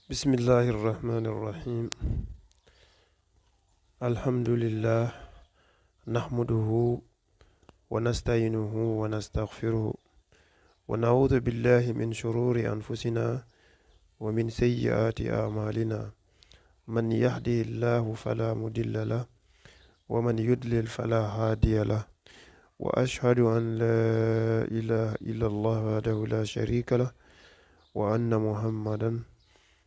بسم الله الرحمن الرحيم. الحمد لله نحمده ونستعينه ونستغفره ونعوذ بالله من شرور أنفسنا ومن سيئات أعمالنا. من يهده الله فلا مضل له ومن يضلل فلا هادي له، وأشهد أن لا إله إلا الله وحده لا شريك له، وأن محمدا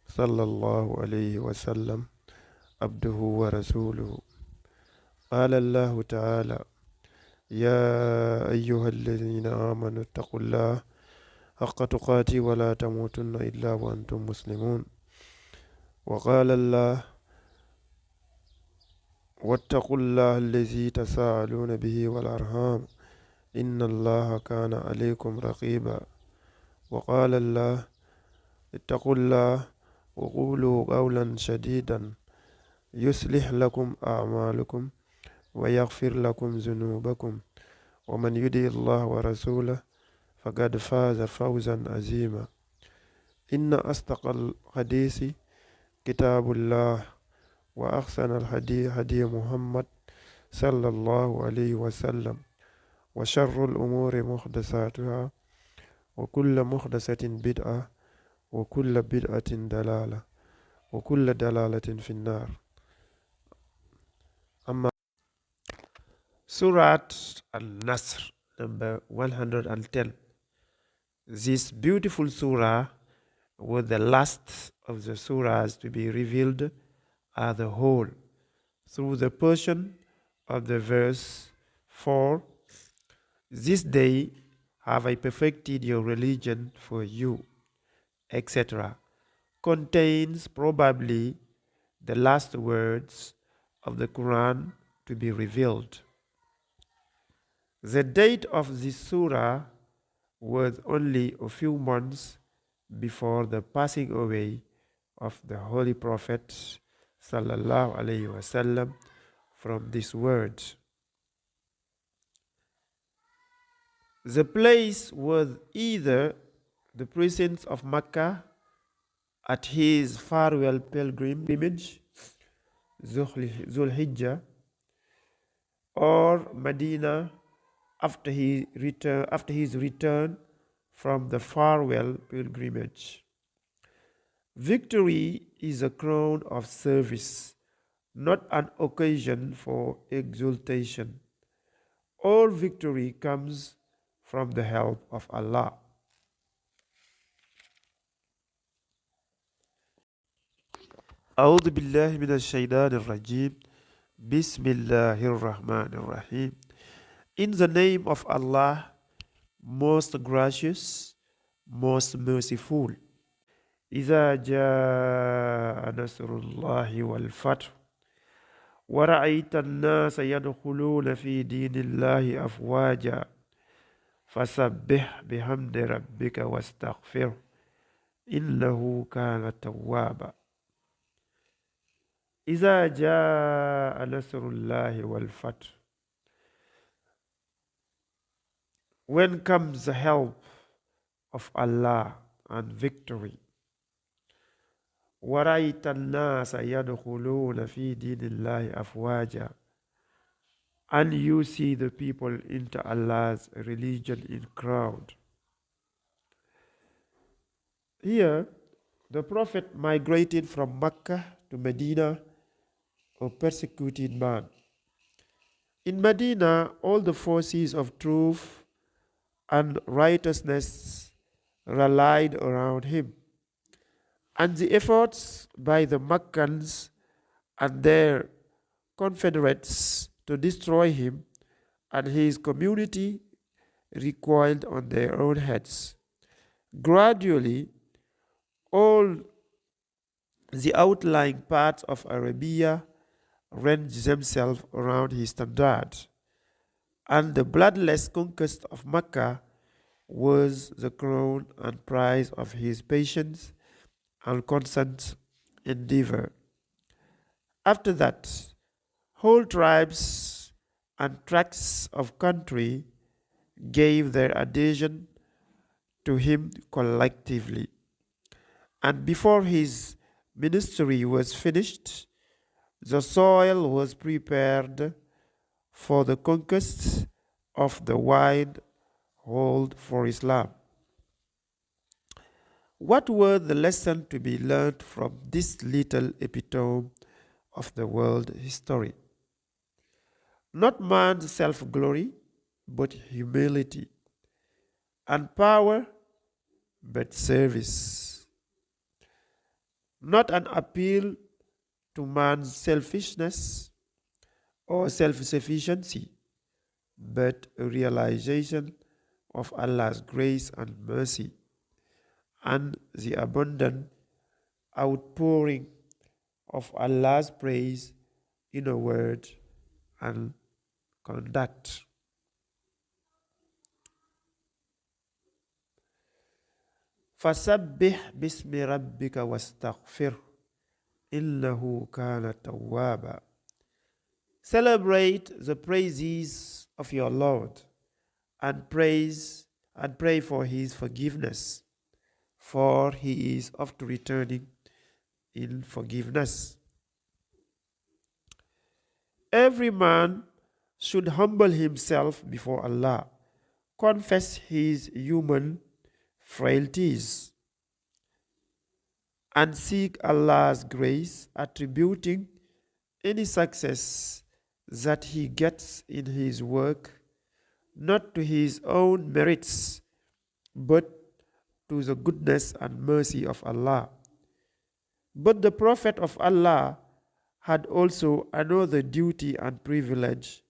صلى الله عليه وسلم عبده ورسوله. قال الله تعالى: يا أيها الذين آمنوا اتقوا الله حق تقاته ولا تموتن إلا وأنتم مسلمون. وقال الله: واتقوا الله الذي تساءلون به والأرحام إن الله كان عليكم رقيبا. وقال الله: اتقوا الله وقولوا قولا سديدا يصلح لكم أعمالكم ويغفر لكم ذنوبكم، ومن يطع الله ورسوله فقد فاز فوزا عظيما. إن أصدق الحديث كتاب الله، وأحسن الهدي هدي محمد صلى الله عليه وسلم، وشر الأمور محدثاتها، وكل محدثة بدعة، وكل بدعة دلالة، وكل دلالة في النار. أما Surat An Nasr, number 110. This beautiful surah was the last of the surahs to be revealed as a whole, through the portion of the verse 4, "This day have I perfected your religion for you," etc., contains probably the last words of the Quran to be revealed. The date of this surah was only a few months before the passing away of the Holy Prophet sallallahu alaihi wasallam from this world. The place was either the precincts of Mecca at his farewell pilgrimage, Zulhijjah, or Medina after his return from the farewell pilgrimage. Victory is a crown of service, not an occasion for exultation. All victory comes from the help of Allah. أعوذ بالله من الشيطان الرجيم. بسم الله الرحمن الرحيم. In the name of Allah, most gracious, most merciful. إذا جاء نصر الله والفتح ورأيت الناس يدخلون في دين الله أفواجا فسبح بحمد ربك واستغفره إنه كان توابا. إذا جاء نصر الله والفتح, when comes the help of Allah and victory. وَرَأَيْتَ النَّاسَ يَدْخُلُونَ فِي دِينِ اللَّهِ أَفْوَاجًا, and you see the people into Allah's religion in crowd. Here, the Prophet migrated from Mecca to Medina, a persecuted man. In Medina, all the forces of truth and righteousness rallied around him, and the efforts by the Meccans and their confederates to destroy him and his community recoiled on their own heads. Gradually, all the outlying parts of Arabia ranged themselves around his standard, and the bloodless conquest of Mecca was the crown and prize of his patience and constant endeavor. After that, whole tribes and tracts of country gave their adhesion to him collectively, and before his ministry was finished, the soil was prepared for the conquest of the wide world for Islam. What were the lessons to be learned from this little epitome of the world history? Not man's self-glory, but humility, and power, but service. Not an appeal to man's selfishness or self-sufficiency, but a realization of Allah's grace and mercy and the abundant outpouring of Allah's praise in a word and conduct. فَسَبِّحْ بِاسْمِ رَبِّكَ وَاسْتَغْفِرْ إِنَّهُ كَانَ تَوَّابًا. Celebrate the praises of your Lord and pray for his forgiveness, for he is oft returning in forgiveness. Every man should humble himself before Allah, confess his human frailties, and seek Allah's grace, attributing any success that he gets in his work not to his own merits, but to the goodness and mercy of Allah. But the Prophet of Allah had also another duty and privilege,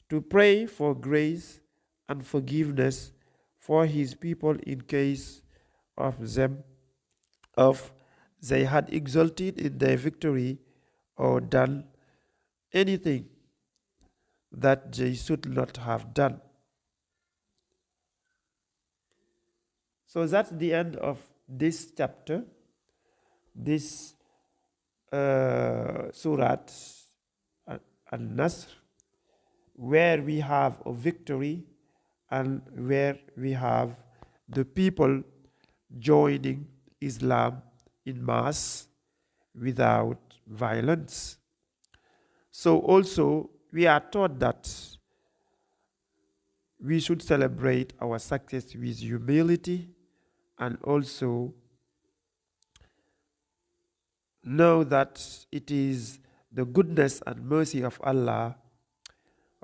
to pray for grace and forgiveness for his people in case of they had exulted in their victory or done anything that they should not have done. So that's the end of this chapter, this Surat An Nasr, where we have a victory and where we have the people joining Islam in mass without violence. So also we are taught that we should celebrate our success with humility and also know that it is the goodness and mercy of Allah,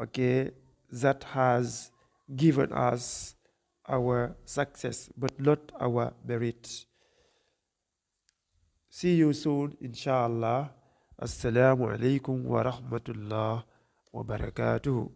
okay, that has given us our success, but not our merit. See you soon, inshallah. Assalamu alaikum wa rahmatullah wa barakatuh.